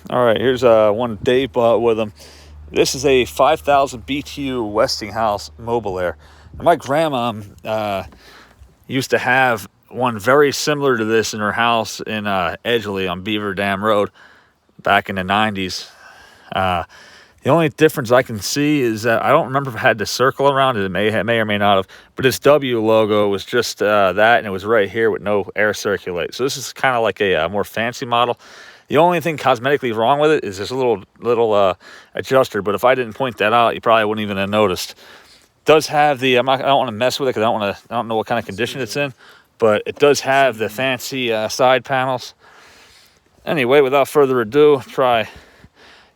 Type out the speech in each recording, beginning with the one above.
All right, here's one Dave bought with him. This is a 5,000 BTU Westinghouse Mobileaire. My grandma used to have one very similar to this in her house in Edgeley on Beaver Dam Road back in the 90s. The only difference I can see is that I don't remember if it had the circle around it. It may or may not have. But this W logo was just that, and it was right here with no air circulate. So this is kind of like a more fancy model. The only thing cosmetically wrong with it is this little adjuster. But if I didn't point that out, you probably wouldn't even have noticed. It does have the, I don't want to mess with it because I don't know what kind of condition it's in. But it does have the fancy side panels. Anyway, without further ado, try.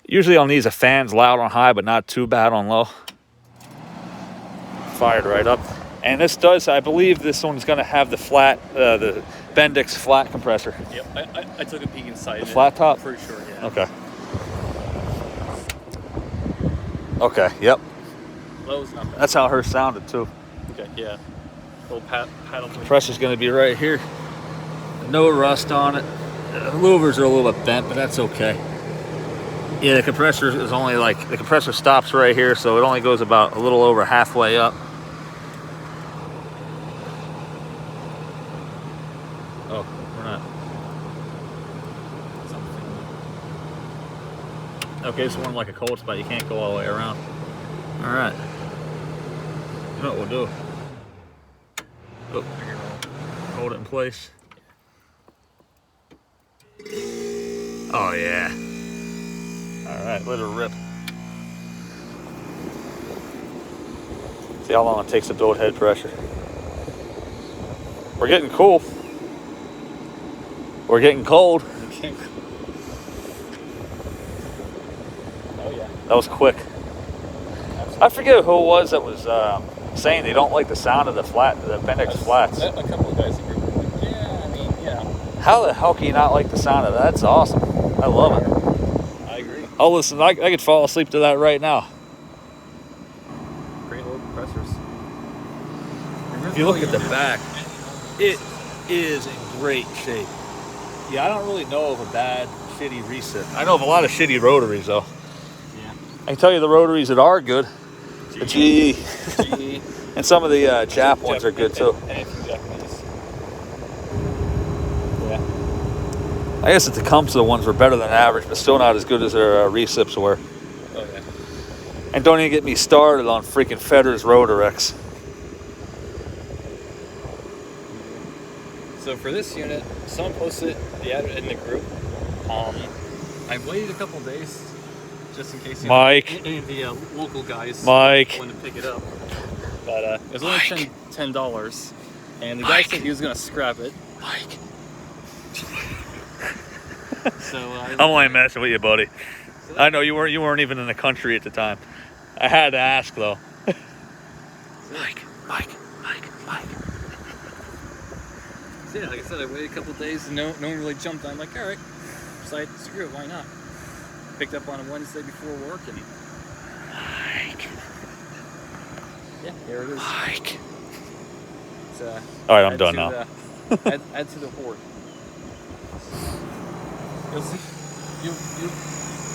Usually on these, a fan's loud on high, but not too bad on low. Fired right up. And this does, I believe this one's going to have the flat, the Bendix flat compressor. Yep, I took a peek inside. The flat top? Pretty sure, yeah. Okay. Okay, yep. Low's not bad. That's how hers sounded too. Okay, yeah. Little paddle. Compressor's going to be right here. No rust on it. The louvers are a little bit bent, but that's okay. Yeah, the compressor is only like, the compressor stops right here, so it only goes about a little over halfway up. Oh, we're not. Okay, it's one like a cold spot. You can't go all the way around. All right. You know what we'll do? Oh, hold it in place. Oh, yeah. All right, let her rip. See how long it takes to build head pressure. We're getting cool. We're getting cold. Oh, yeah. That was quick. I forget who it was that was saying they don't like the sound of the Bendix flats. A couple of guys agree with me. Yeah, I mean, yeah. How the hell can you not like the sound of that? That's awesome. I love it. I agree. Oh, listen, I could fall asleep to that right now. Great little compressors. If you look at the back, it is in great shape. Yeah, I don't really know of a bad, shitty recip. I know of a lot of shitty rotaries, though. Yeah. I can tell you the rotaries that are good. The GE. And some of the Jap ones are good, too. And a few Japanese. Yeah. I guess the Tecumseh ones were better than average, but still not as good as their recips were. Oh, yeah. And don't even get me started on freaking Fedder's Rotarex. So for this unit, someone posted the ad in the group. I waited a couple days just in case any of the local guys wanted to pick it up. But it was only $10, and the guy said he was gonna scrap it. Mike. So I'm only messing with you, buddy. I know you weren't even in the country at the time. I had to ask though. Mike. So yeah, like I said, I waited a couple days and no one really jumped on. I'm like, all right, decided screw it, why not? Picked up on a Wednesday before work and yeah, here it is. Mike. It's, all right, I'm done now. Add to the horde.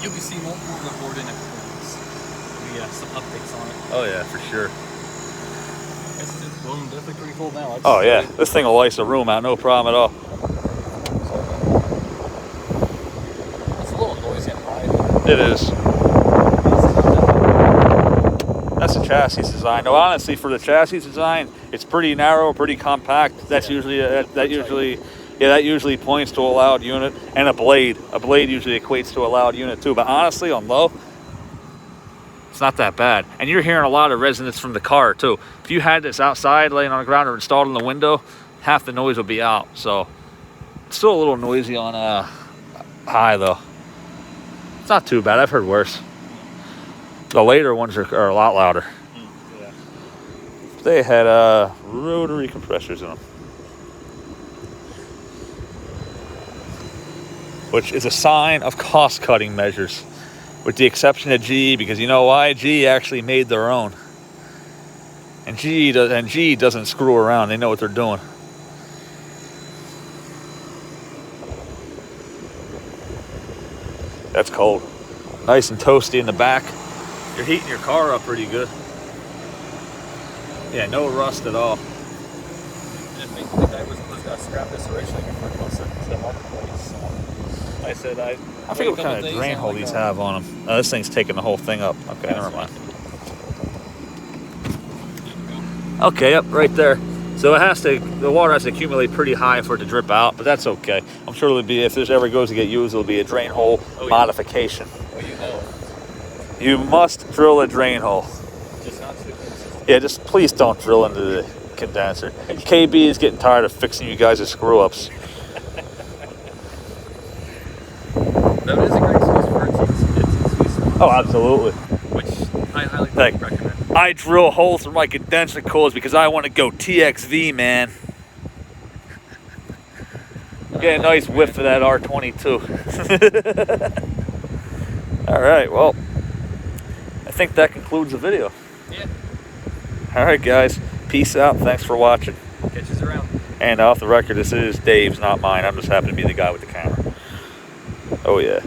You'll be seeing more of the horde in a couple weeks. We some updates on it. Oh yeah, for sure. It's definitely pretty cool now. Oh yeah, this thing will lice a room out, no problem at all. It's a little noisy and high. It is. That's the chassis design. No, honestly, for the chassis design, it's pretty narrow, pretty compact. That's usually that usually points to a loud unit, and a blade. A blade usually equates to a loud unit too. But honestly, on low, it's not that bad. And you're hearing a lot of resonance from the car too. If you had this outside laying on the ground or installed in the window, half the noise would be out. So it's still a little noisy on high though. It's not too bad. I've heard worse. The later ones are a lot louder. Yeah. They had rotary compressors in them, which is a sign of cost-cutting measures, with the exception of GE, because you know why? GE actually made their own. And GE doesn't screw around. They know what they're doing. That's cold. Nice and toasty in the back. You're heating your car up pretty good. Yeah, no rust at all. I think the guy was going to scrap this originally before it goes to the marketplace. So I said I forget what kind of drain hole these have on them. This thing's taking the whole thing up. Okay, never mind. Okay, yep, right there. So the water has to accumulate pretty high for it to drip out, but that's okay. I'm sure it'll be, if this ever goes to get used, it'll be a drain hole modification. Oh, you know. You must drill a drain hole. Just not to the condenser. Yeah, just please don't drill into the condenser. KB is getting tired of fixing you guys' screw-ups. That is a great space for it. Oh, absolutely. Which I highly recommend. I drill holes through my condenser coils because I want to go TXV, man. Get a nice whiff of that R22. All right, well, I think that concludes the video. Yeah. All right, guys. Peace out. Thanks for watching. Catch us around. And off the record, this is Dave's, not mine. I'm just happy to be the guy with the camera. Oh, yeah.